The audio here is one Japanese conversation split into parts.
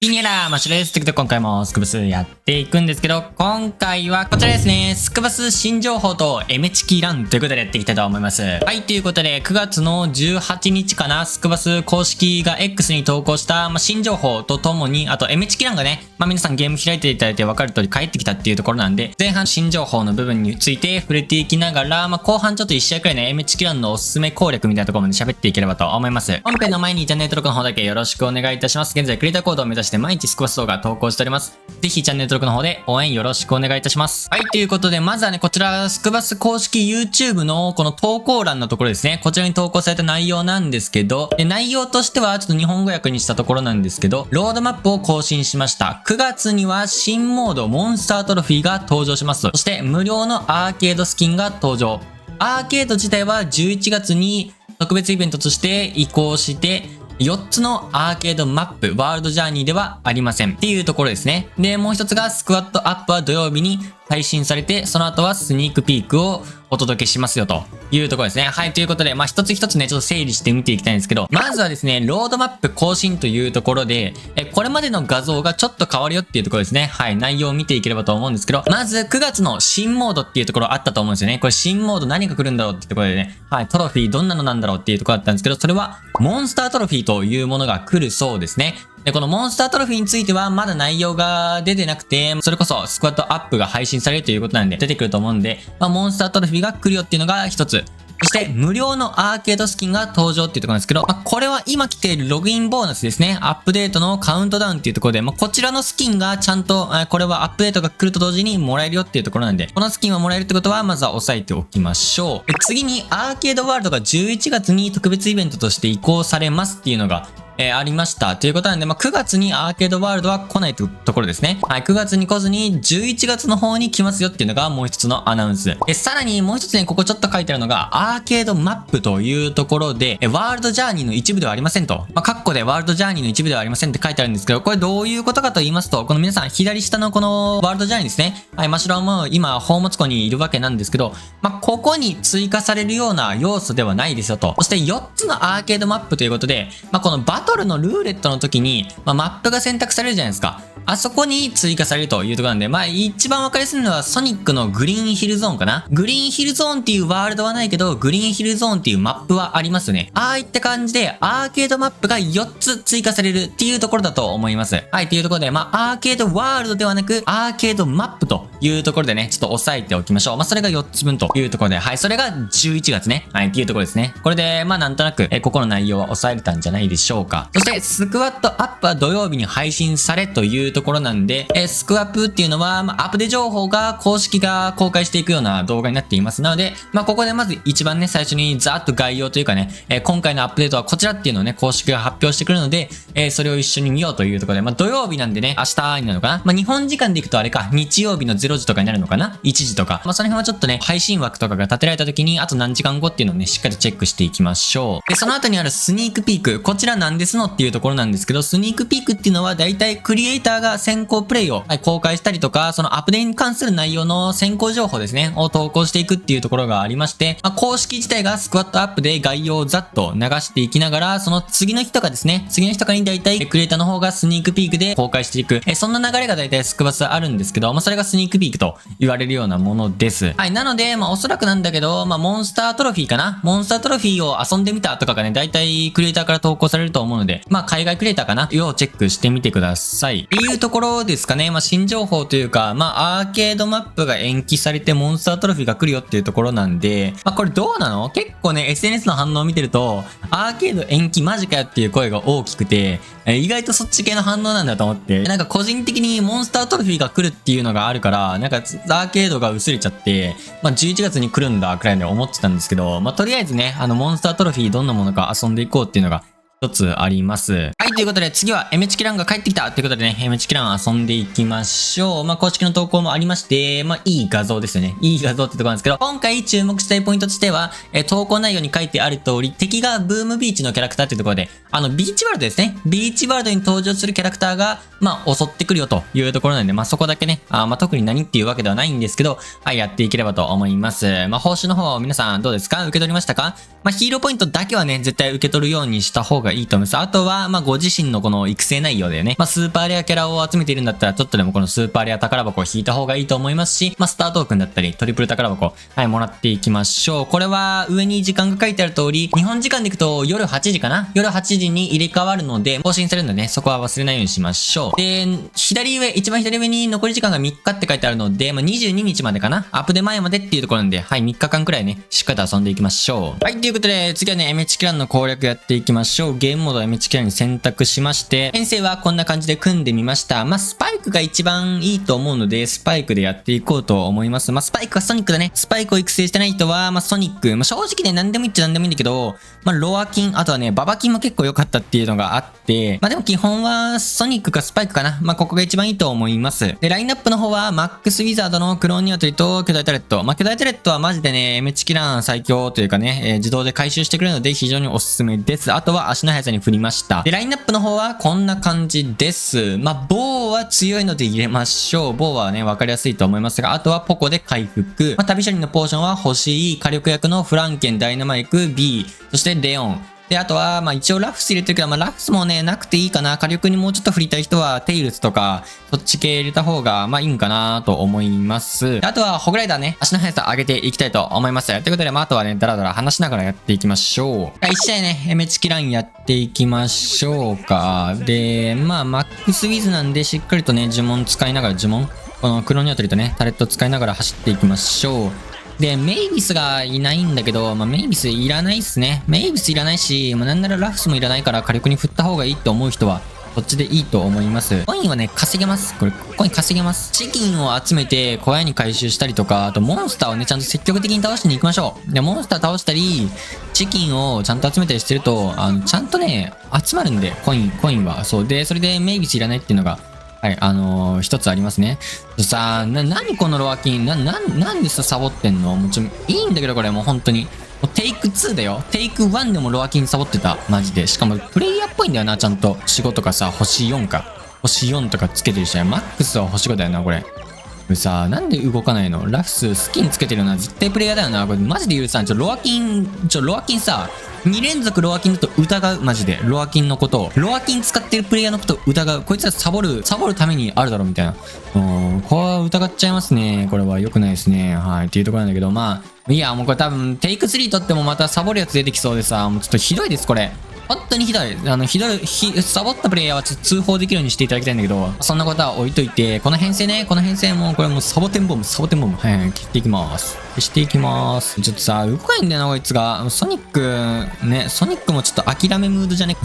キニャラマッシュです。ということで今回もスクブスやっていくんですけど、今回はこちらですね。スクブス新情報とエメチキランということでやっていきたいと思います。はい、ということで9月の18日かな、スクバス公式が X に投稿した、新情報とともに、あとエメチキランがね、皆さんゲーム開いていただいて分かる通り帰ってきたっていうところなんで、前半新情報の部分について触れていきながら、後半ちょっと1試合くらいね、エメチキランのおすすめ攻略みたいなところまで喋っていければと思います。本編の前にチャンネル登録の方だけよろしくお願いいたします。現在クリエイターコードを目指して毎日スクバス動画投稿しております。ぜひチャンネル登録の方で応援よろしくお願いいたします。はい、ということで、まずはね、こちら、スクバス公式 YouTube のこの投稿欄のところですね。こちらに投稿された内容なんですけど、内容としてはちょっと日本語訳にしたところなんですけど、ロードマップを更新しました。9月には新モードモンスタートロフィーが登場します。そして無料のアーケードスキンが登場。アーケード自体は11月に特別イベントとして移行して、4つのアーケードマップ、ワールドジャーニーではありません。っていうところですね。で、もう一つがスクワットアップは土曜日に配信されて、その後はスニークピークをお届けしますよというところですね。はい、ということで、一つ一つね、ちょっと整理して見ていきたいんですけど、まずはですね、ロードマップ更新というところで、これまでの画像がちょっと変わるよっていうところですね。はい、内容を見ていければと思うんですけど、まず9月の新モードっていうところあったと思うんですよね。これ新モード何が来るんだろうっていうところでね、はい、トロフィーどんなのなんだろうっていうところだったんですけど、それはモンスタートロフィーというものが来るそうですね。で、このモンスタートロフィーについてはまだ内容が出てなくて、それこそスクワットアップが配信されるということなんで出てくると思うんで、モンスタートロフィーが来るよっていうのが一つ。そして、無料のアーケードスキンが登場っていうところなんですけど、これは今来ているログインボーナスですね。アップデートのカウントダウンっていうところで、こちらのスキンがちゃんと、これはアップデートが来ると同時にもらえるよっていうところなんで、このスキンはもらえるってことは、まずは押さえておきましょう。次に、アーケードワールドが11月に特別イベントとして移行されますっていうのが、ありました。ということなんで、9月にアーケードワールドは来ないところですね。はい、9月に来ずに、11月の方に来ますよっていうのがもう一つのアナウンス。さらにもう一つね、ここちょっと書いてあるのが、アーケードマップというところで、ワールドジャーニーの一部ではありませんと。括弧でワールドジャーニーの一部ではありませんって書いてあるんですけど、これどういうことかと言いますと、この皆さん、左下のこのワールドジャーニーですね。はい、マシュラも今、宝物庫にいるわけなんですけど、ここに追加されるような要素ではないですよと。そして4つのアーケードマップということで、このバトルのルーレットの時に、マップが選択されるじゃないですか。あそこに追加されるというところなんで、一番わかりやすいのはソニックのグリーンヒルゾーンかな。グリーンヒルゾーンっていうワールドはないけど、グリーンヒルゾーンっていうマップはありますよね。ああいった感じで、アーケードマップが4つ追加されるっていうところだと思います。はい、というところで、アーケードワールドではなく、アーケードマップというところでね、ちょっと押さえておきましょう。それが4つ分というところで、はい、それが11月ね。はい、っていうところですね。これで、なんとなく、ここの内容は押さえれたんじゃないでしょうか。そして、スクワットアップは土曜日に配信されというところなんで、スクワップっていうのは、アップデ情報が公式が公開していくような動画になっていますので、ここでまず一番ね、最初にざーっと概要というかね、今回のアップデートはこちらっていうのをね、公式が発表してくるので、それを一緒に見ようというところで、土曜日なんでね、明日になるのかな。日本時間でいくとあれか、日曜日の0時とかになるのかな ?1 時とか。その辺はちょっとね、配信枠とかが立てられた時に、あと何時間後っていうのをね、しっかりチェックしていきましょう。で、その後にあるスニークピーク。こちらなんですのっていうところなんですけど、スニークピークっていうのはだいたいクリエイターが先行プレイを公開したりとか、そのアップデートに関する内容の先行情報ですね、を投稿していくっていうところがありまして、公式自体がスクワットアップで概要をざっと流していきながら、その次の日とかですね、次の日とかにだいたいクリエイターの方がスニークピークで公開していく、そんな流れがだいたいスクバスあるんですけど、それがスニークピークと言われるようなものです。はい、なので、おそらくなんだけど、モンスタートロフィーかな、モンスタートロフィーを遊んでみたとかがね、だいたいクリエイターから投稿されると思うので、海外クリエイターかな要チェックしてみてください。っていうところですかね。新情報というか、アーケードマップが延期されてモンスタートロフィーが来るよっていうところなんで、これどうなの？結構ね、SNS の反応を見てると、アーケード延期マジかよっていう声が大きくて、意外とそっち系の反応なんだと思って、個人的にモンスタートロフィーが来るっていうのがあるから、アーケードが薄れちゃって、11月に来るんだくらいで思ってたんですけど、とりあえずね、モンスタートロフィーどんなものか遊んでいこうっていうのが、一つあります。はい、ということで次はエメチキランが帰ってきたということでね、エメチキラン遊んでいきましょう。公式の投稿もありまして、いい画像ですよね。いい画像ってところなんですけど、今回注目したいポイントとしては、投稿内容に書いてある通り、敵がブームビーチのキャラクターっていうところで、ビーチワールドですね。ビーチワールドに登場するキャラクターが、襲ってくるよというところなんで、そこだけね、特に何っていうわけではないんですけど、はい、やっていければと思います。報酬の方、皆さんどうですか？受け取りましたか？ヒーローポイントだけはね、絶対受け取るようにした方ががいいと思います。あとは、まあ、ご自身のこの育成内容だよね。まあ、スーパーレアキャラを集めているんだったら、ちょっとでもこのスーパーレア宝箱を引いた方がいいと思いますし、まあ、スタートークンだったり、トリプル宝箱、はい、もらっていきましょう。これは、上に時間が書いてある通り、日本時間でいくと夜8時かな？夜8時に入れ替わるので、更新されるのでね、そこは忘れないようにしましょう。で、一番左上に残り時間が3日って書いてあるので、まあ、22日までかな？アップデ前までっていうところなんで、はい、3日間くらいね、しっかりと遊んでいきましょう。はい、ということで、次はね、MH キランの攻略やっていきましょう。ゲームモード MH キランに選択しまして、編成はこんな感じで組んでみました。まあ、スパイクが一番いいと思うので、スパイクでやっていこうと思います。まあ、スパイクはソニックだね。スパイクを育成してない人は、まあ、ソニック。まあ、正直ね、何でもいいっちゃ何でもいいんだけど、まあ、ロアキン、あとはね、ババキンも結構良かったっていうのがあって、まあ、でも基本はソニックかスパイクかな。まあ、ここが一番いいと思います。で、ラインナップの方は、マックスウィザードのクローンニワトリと巨大タレット。まあ、巨大タレットはマジでね、MH キラン最強というかね、自動で回収してくれるので非常におすすめです。あとは足の速さに振りました。で、ラインナップの方はこんな感じです。まあ、ボウは強いので入れましょう。ボウはね、わかりやすいと思いますが、あとはポコで回復。まあ、旅処理のポーションは欲しい火力薬のフランケン、ダイナマイク、B、そしてレオン。で、あとは、まあ一応ラフス入れてるけど、まあラフスもね、なくていいかな。火力にもうちょっと振りたい人は、テイルズとか、そっち系入れた方が、まあいいんかなと思います。あとは、ホグライダーね、足の速さ上げていきたいと思います。ということで、まああとはね、ダラダラ話しながらやっていきましょう。1試合ね、MH キランやっていきましょうか。で、まあマックスウィズなんで、しっかりとね、呪文使いながらこのクロニアトリとね、タレット使いながら走っていきましょう。で、メイビスがいないんだけど、まあ、メイビスいらないっすね。メイビスいらないし、まあ、なんならラフスもいらないから火力に振った方がいいと思う人は、こっちでいいと思います。コインはね、稼げます。これ、コイン稼げます。チキンを集めて小屋に回収したりとか、あとモンスターをね、ちゃんと積極的に倒しに行きましょう。で、モンスター倒したり、チキンをちゃんと集めたりしてると、ちゃんとね、集まるんで、コインは。そう。で、それでメイビスいらないっていうのが、はい、一つありますね。さあ、何このロアキンなんでさ、サボってんのもういいんだけど、これもう本当に。もうテイク2だよ。テイク1でもロアキンサボってた。マジで。しかも、プレイヤーっぽいんだよな、ちゃんと。星5とかさ、星4か。星4とかつけてるし、マックスは星5だよな、これ。これさ、なんで動かないの？ラフス、スキンつけてるよな。絶対プレイヤーだよな。これマジで許さん。ロアキンさ、2連続ロアキンだと疑う。マジで。ロアキンのことを。ロアキン使ってるプレイヤーのことを疑う。こいつはサボるためにあるだろ、みたいな。これは疑っちゃいますね。これは良くないですね。はい。っていうところなんだけど、まあ、いや、もうこれ多分、テイク3取ってもまたサボるやつ出てきそうでさ、もうちょっとひどいです、これ。本当にひどい。サボったプレイヤーはちょっと通報できるようにしていただきたいんだけど、そんなことは置いといて、この編成も、これもうサボテンボム。はい、切っていきます。消していきます。ちょっとさ、動かないんだよな、こいつが。ソニックもちょっと諦めムードじゃね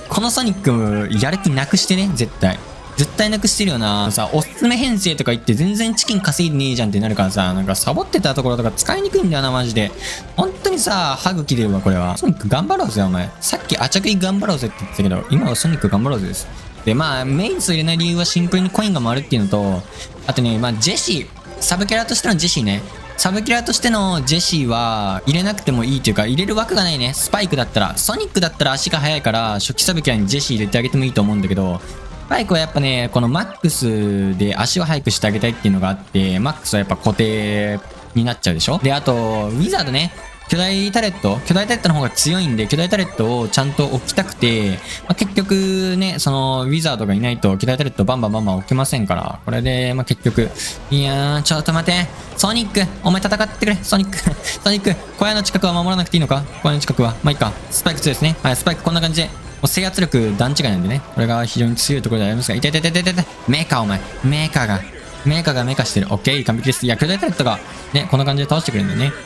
このソニック、やる気なくしてね、絶対なくしてるよな。さ、おすすめ編成とか言って全然チキン稼いでねえじゃんってなるからさ、なんかサボってたところとか使いにくいんだよな、マジで。本当にさ、歯茎出るわ、これは。ソニック頑張ろうぜ、お前。さっきあちゃくい頑張ろうぜって言ってたけど、今はソニック頑張ろうぜです。で、まあ、メイズを入れない理由はシンプルにコインが回るっていうのと、あとね、まあ、ジェシー、サブキャラとしてのジェシーね。サブキャラとしてのジェシーは入れなくてもいいというか、入れる枠がないね。スパイクだったら。ソニックだったら足が速いから、初期サブキャラにジェシー入れてあげてもいいと思うんだけど、スパイクはやっぱね、このマックスで足を速くしてあげたいっていうのがあって、マックスはやっぱ固定になっちゃうでしょ。で、あと、ウィザードね。巨大タレットの方が強いんで、巨大タレットをちゃんと置きたくて、まあ、結局ね、その、ウィザードがいないと巨大タレットバンバン置けませんから、これで、まあ、結局、いやー、ちょっと待て。ソニック、お前戦ってくれ、ソニック、小屋の近くは守らなくていいのか？小屋の近くは。まあ、いいか。スパイク2ですね。はい、スパイクこんな感じで。もう制圧力段違いなんでね。これが非常に強いところでありますが、痛い。メカ、お前。メカがメカしてる。オッケー、完璧です。いや、巨大タレットが、ね、こんな感じで倒してくれるんだよね。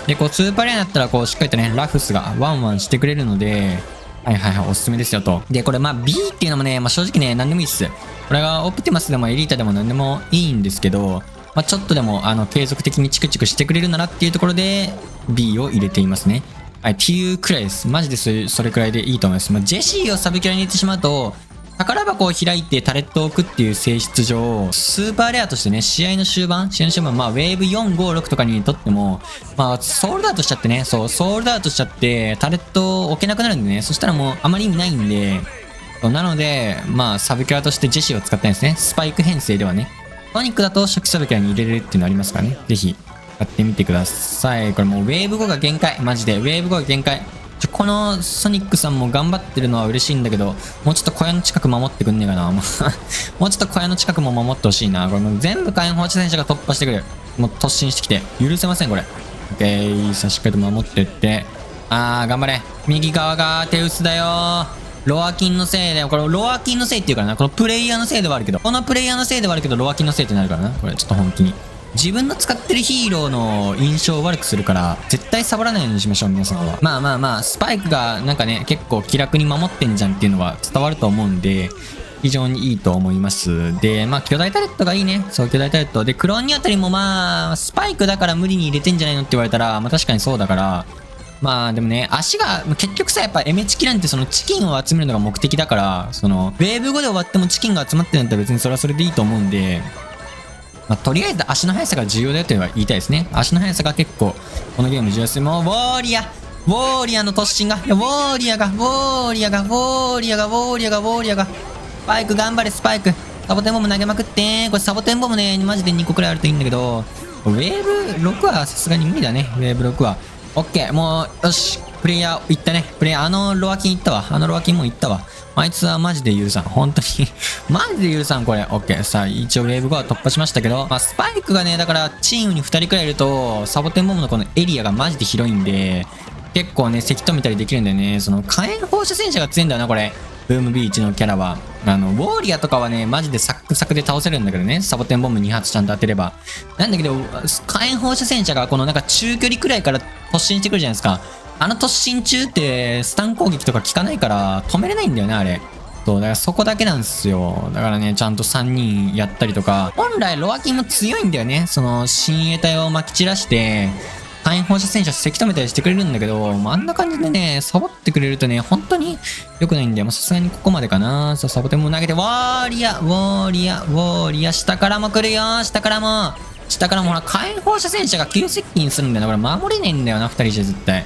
で、こう、スーパーレアになったら、こう、しっかりとね、ラフスがワンワンしてくれるので、はい、おすすめですよと。で、これ、まあ、B っていうのもね、まあ、正直ね、なんでもいいっす。これが、オプティマスでもエリータでもなんでもいいんですけど、まあ、ちょっとでも、継続的にチクチクしてくれるならっていうところで、B を入れていますね。はい、っていうくらいです。マジでそれくらいでいいと思います。まあ、ジェシーをサブキャラに入れてしまうと、宝箱を開いてタレットを置くっていう性質上、スーパーレアとしてね、試合の終盤、まあ、ウェーブ4、5、6とかにとっても、まあ、ソールドアウトしちゃってね、ソールドアウトしちゃって、タレットを置けなくなるんでね、そしたらもうあまり意味ないんで、なので、まあ、サブキャラとしてジェシーを使ったんですね。スパイク編成ではね。ソニックだと初期サブキャラに入れれるっていうのありますからね。ぜひ、やってみてください。これもうウェーブ5が限界。マジで。ウェーブ5が限界。このソニックさんも頑張ってるのは嬉しいんだけど、もうちょっと小屋の近く守ってくんねえかな。もうちょっと小屋の近くも守ってほしいな。これもう全部火炎放射戦車が突破してくる。もう突進してきて。許せません、これ。オッケー。さあ、しっかりと守ってって。頑張れ。右側が手薄だよ。ロアキンのせいだよ。これ、ロアキンのせいっていうからな。このプレイヤーのせいではあるけど、このプレイヤーのせいではあるけど、ロアキンのせいってなるからな。これ、ちょっと本気に。自分の使ってるヒーローの印象を悪くするから、絶対サボらないようにしましょう、皆さんは。まあ、スパイクがなんかね、結構気楽に守ってんじゃんっていうのが伝わると思うんで、非常にいいと思います。で、巨大タレットがいいね。そう、巨大タレット。で、クローンニあたりもスパイクだから無理に入れてんじゃないのって言われたら、確かにそうだから、でもね、足が、結局さ、やっぱエメチキなんてそのチキンを集めるのが目的だから、ウェーブ5で終わってもチキンが集まってるんだったら別にそれはそれでいいと思うんで、とりあえず足の速さが重要だよというのは言いたいですね。足の速さが結構、このゲーム重要です。もう、ウォーリアの突進が、ウォーリアが、スパイク頑張れ、スパイク。サボテンボム投げまくって。これサボテンボムね、マジで2個くらいあるといいんだけど、ウェーブ6はさすがに無理だね、ウェーブ6は。オッケー、もう、よし、プレイヤー行ったね。ロアキン行ったわ。ロアキンも行ったわ。あいつはマジで許さん。本当にマジで許さん、これ。オッケー。さあ、一応ウェーブ5は突破しましたけど、スパイクがね、だから、チームに2人くらいいると、サボテンボムのこのエリアがマジで広いんで、結構ね、せき止めたりできるんだよね。その、火炎放射戦車が強いんだよな、これ。ブームビーチのキャラは。ウォーリアとかはね、マジでサックサクで倒せるんだけどね。サボテンボム2発ちゃんと当てれば。なんだけど、火炎放射戦車がこのなんか中距離くらいから突進してくるじゃないですか。突進中ってスタン攻撃とか効かないから止めれないんだよね、あれ。そう、だからそこだけなんですよ。だからね、ちゃんと3人やったりとか。本来ロアキンも強いんだよね。その、親衛隊を撒き散らして、火炎放射戦車せき止めたりしてくれるんだけど、あんな感じでね、サボってくれるとね、本当に良くないんだよ。さすがにここまでかな。そう、サボテンも投げて、ウォーリア、下からも来るよ、下からもほら、火炎放射戦車が急接近するんだよな。これ守れねえんだよな、2人じゃ絶対。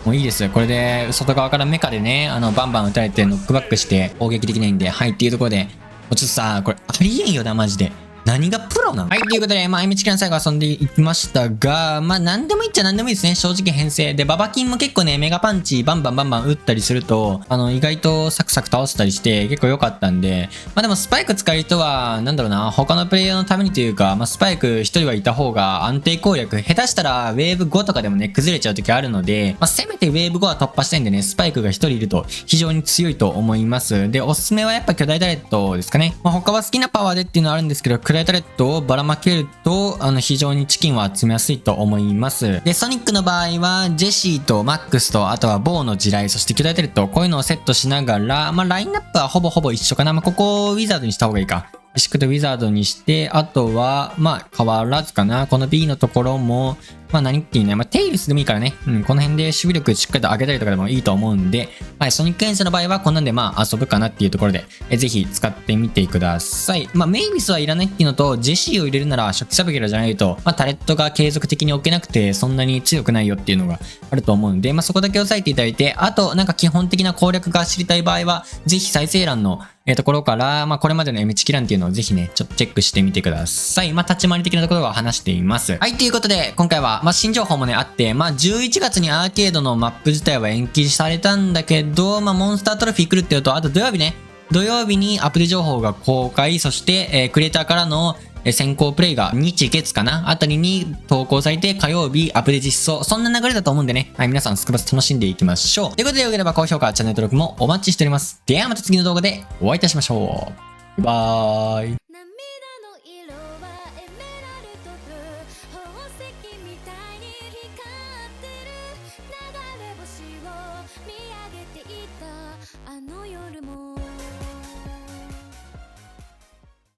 もういいですよ。これで、外側からメカでね、バンバン撃たれてノックバックして攻撃できないんで、はい、っていうところで、もうちょっとさ、これありえんよな、マジで。何がプロなの？はい、ということで、MHK の最後遊んでいきましたが、何でもいいっちゃ何でもいいですね。正直編成。で、ババキンも結構ね、メガパンチバンバン打ったりすると、意外とサクサク倒せたりして結構良かったんで、でもスパイク使う人は、なんだろうな、他のプレイヤーのためにというか、スパイク1人はいた方が安定攻略、下手したらウェーブ5とかでもね、崩れちゃう時あるので、せめてウェーブ5は突破したいんでね、スパイクが1人いると非常に強いと思います。で、おすすめはやっぱ巨大タレットですかね。他は好きなパワーでっていうのはあるんですけど、巨大タレットをばらまけると、非常にチキンは集めやすいと思います。で、ソニックの場合は、ジェシーとマックスと、あとはボーの地雷、そして巨大タレット、こういうのをセットしながら、ラインナップはほぼ一緒かな。ここをウィザードにした方がいいか。シクとウィザードにして、あとは、変わらずかな。この B のところも、何っていうね、テイルスでもいいからね。この辺で守備力しっかりと上げたりとかでもいいと思うんで、ソニック遠征の場合はこんなんで遊ぶかなっていうところで、ぜひ使ってみてください。メイビスはいらないっていうのと、ジェシーを入れるなら初期サブキャラじゃないと、タレットが継続的に置けなくて、そんなに強くないよっていうのがあると思うんで、そこだけ押さえていただいて、あと、基本的な攻略が知りたい場合は、ぜひ再生欄のところから、これまでのMHKランっていうのをぜひね、ちょっとチェックしてみてください。立ち回り的なところは話しています。はい、ということで、今回は、新情報もね、あって、11月にアーケードのマップ自体は延期されたんだけど、モンスタートロフィー来るっていうと、あと土曜日にアップデ情報が公開、そして、クリエイターからの先行プレイが日月かなあたりに投稿されて火曜日アップデ実装。そんな流れだと思うんでね。はい、皆さんスクバス楽しんでいきましょう。ということでよければ高評価、チャンネル登録もお待ちしております。ではまた次の動画でお会いいたしましょう。バイバーイ。